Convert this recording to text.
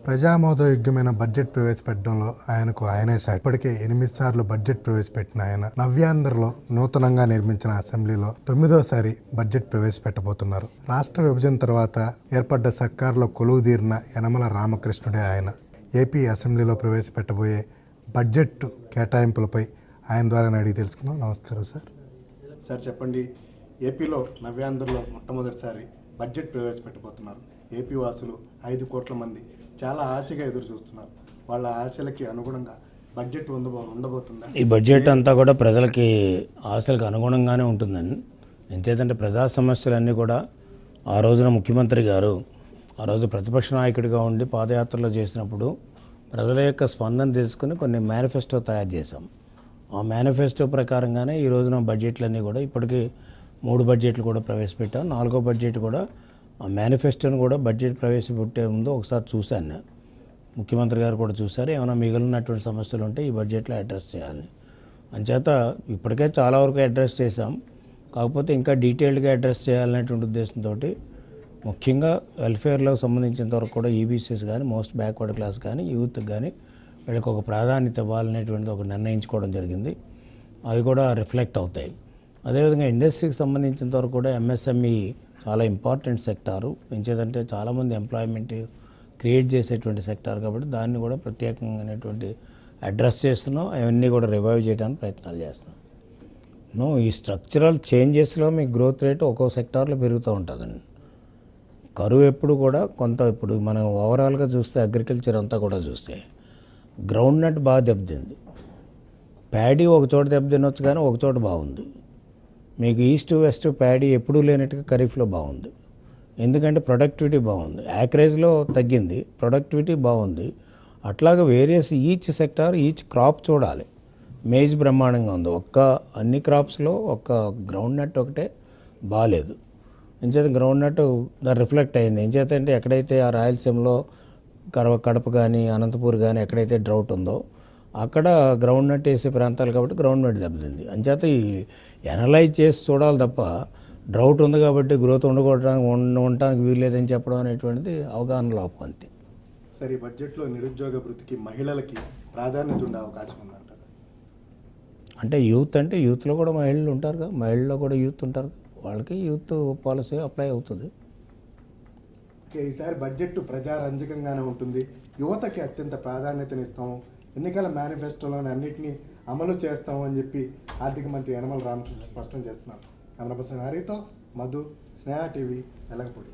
ప్రజామోదయోగ్యమైన budget ప్రవేశపెట్టడంలో ఆయనే సాటి. ఇప్పటికే 8 సార్లు బడ్జెట్ ప్రవేశపెట్టిన ఆయన నవ్యాంధ్రలో నూతనంగా నిర్మించిన అసెంబ్లీలో 9వ బడ్జెట్ ప్రవేశపెట్టబోతున్నారు. రాష్ట్ర విభజన తర్వాత ఏర్పడ్డ సర్కారులో కొలువుదీరిన యనమల రామకృష్ణుడే ఆయన. ఏపీ అసెంబ్లీలో ప్రవేశపెట్టబోయే బడ్జెట్ కేటాయింపులపై ఆయన ద్వారా అడిగి తెలుసుకుందాం. నమస్కారం సార్. సార్ చెప్పండి, ఏపీలో నవ్యాంధ్రలో మొట్టమొదటిసారి బడ్జెట్ ప్రవేశపెట్టబోతున్నారు. ఏపీ వాసులు 5 కోట్ల మంది చాలా ఆశగా ఎదురు చూస్తున్నారు. వాళ్ళ ఆశలకి అనుగుణంగా బడ్జెట్ ఉండబోతుందా? ఈ బడ్జెట్ అంతా కూడా ప్రజలకి ఆశలకు అనుగుణంగానే ఉంటుందని. ఎంతేదంటే ప్రజా సమస్యలన్నీ కూడా ఆ రోజున ముఖ్యమంత్రి గారు ఆ రోజు ప్రతిపక్ష నాయకుడిగా ఉండి పాదయాత్రలో చేసినప్పుడు ప్రజల యొక్క స్పందన తెలుసుకుని కొన్ని మేనిఫెస్టో తయారు చేశాం. ఆ మేనిఫెస్టో ప్రకారంగానే ఈ రోజున బడ్జెట్లన్నీ కూడా ఇప్పటికీ 3 బడ్జెట్లు కూడా ప్రవేశపెట్టాం. 4వ బడ్జెట్ కూడా ఆ మేనిఫెస్టోను కూడా బడ్జెట్ ప్రవేశపెట్టే ముందు ఒకసారి చూశాను నేను. ముఖ్యమంత్రి గారు కూడా చూశారు. ఏమైనా మిగిలినటువంటి సమస్యలు ఉంటే ఈ బడ్జెట్లో అడ్రస్ చేయాలని. అంచేత ఇప్పటికే చాలా వరకు అడ్రస్ చేశాం. కాకపోతే ఇంకా డీటెయిల్డ్గా అడ్రస్ చేయాలనేటువంటి ఉద్దేశంతో ముఖ్యంగా వెల్ఫేర్లో సంబంధించినంత వరకు కూడా ఈబీసీస్ కానీ, మోస్ట్ బ్యాక్వర్డ్ క్లాస్ కానీ, యూత్ కానీ వీళ్ళకి ఒక ప్రాధాన్యత ఇవ్వాలనేటువంటిది ఒక నిర్ణయించుకోవడం జరిగింది. అవి కూడా రిఫ్లెక్ట్ అవుతాయి. అదేవిధంగా ఇండస్ట్రీకి సంబంధించినంత వరకు కూడా ఎంఎస్ఎంఈ చాలా ఇంపార్టెంట్ సెక్టారు. ఎంచేదంటే చాలామంది ఎంప్లాయ్మెంట్ క్రియేట్ చేసేటువంటి సెక్టార్ కాబట్టి దాన్ని కూడా ప్రత్యేకంగానేటువంటి అడ్రస్ చేస్తున్నాం. అవన్నీ కూడా రివైవ్ చేయడానికి ప్రయత్నాలు చేస్తున్నాం. ఈ స్ట్రక్చరల్ చేంజెస్లో మీ గ్రోత్ రేట్ ఒక్కో సెక్టార్లో పెరుగుతూ ఉంటుందండి. కరువు ఎప్పుడు కూడా కొంత ఇప్పుడు మనం ఓవరాల్గా చూస్తే అగ్రికల్చర్ అంతా కూడా చూస్తే గ్రౌండ్ నట్ బాగా దెబ్బతింది. ప్యాడీ ఒక చోట దెబ్బతినొచ్చు కానీ ఒక చోట బాగుంది. మీకు ఈస్ట్ వెస్ట్ ప్యాడీ ఎప్పుడూ లేనట్టుగా ఖరీఫ్లో బాగుంది. ఎందుకంటే ప్రొడక్టివిటీ బాగుంది. యాక్రేజ్లో తగ్గింది, ప్రొడక్టివిటీ బాగుంది. అట్లాగే various each sector each crop చూడాలి. మేజ్ బ్రహ్మాండంగా ఉంది. అన్ని క్రాప్స్లో గ్రౌండ్ నట్ ఒకటే బాగాలేదు. ఎంచేత గ్రౌండ్ నట్ రిఫ్లెక్ట్ అయింది. ఎంచేత అంటే ఎక్కడైతే ఆ రాయలసీమలో కడప కానీ అనంతపూర్ కానీ ఎక్కడైతే డ్రౌట్ ఉందో అక్కడ గ్రౌండ్ నట్ వేసే ప్రాంతాలు కాబట్టి గ్రౌండ్ నట్ దెబ్బతింది. అంచేత ఈ ఎనలైజ్ చేసి చూడాలి తప్ప డ్రౌట్ ఉంది కాబట్టి గ్రోత్ ఉండటానికి వీల్లేదని చెప్పడం అనేటువంటిది అవగాహన లోపం అంతే. సరే, ఈ బడ్జెట్లో నిరుద్యోగ వృత్తికి మహిళలకి ప్రాధాన్యత ఉండే అవకాశం ఉందంటారు. అంటే యూత్లో కూడా మహిళలు ఉంటారు కదా, మహిళల్లో కూడా యూత్ ఉంటారు. వాళ్ళకి యూత్ పాలసీ అప్లై అవుతుంది. ఈసారి బడ్జెట్ ప్రజారంజకంగానే ఉంటుంది. యువతకి అత్యంత ప్రాధాన్యతనిస్తాము, ఎన్నికల మేనిఫెస్టోలోని అన్నింటినీ అమలు చేస్తాము అని చెప్పి ఆర్థిక మంత్రి యనమల రామకృష్ణ స్పష్టం చేస్తున్నారు. కెమెరా హరితో మధు, స్నేహ టీవీ, వెలగపూడి.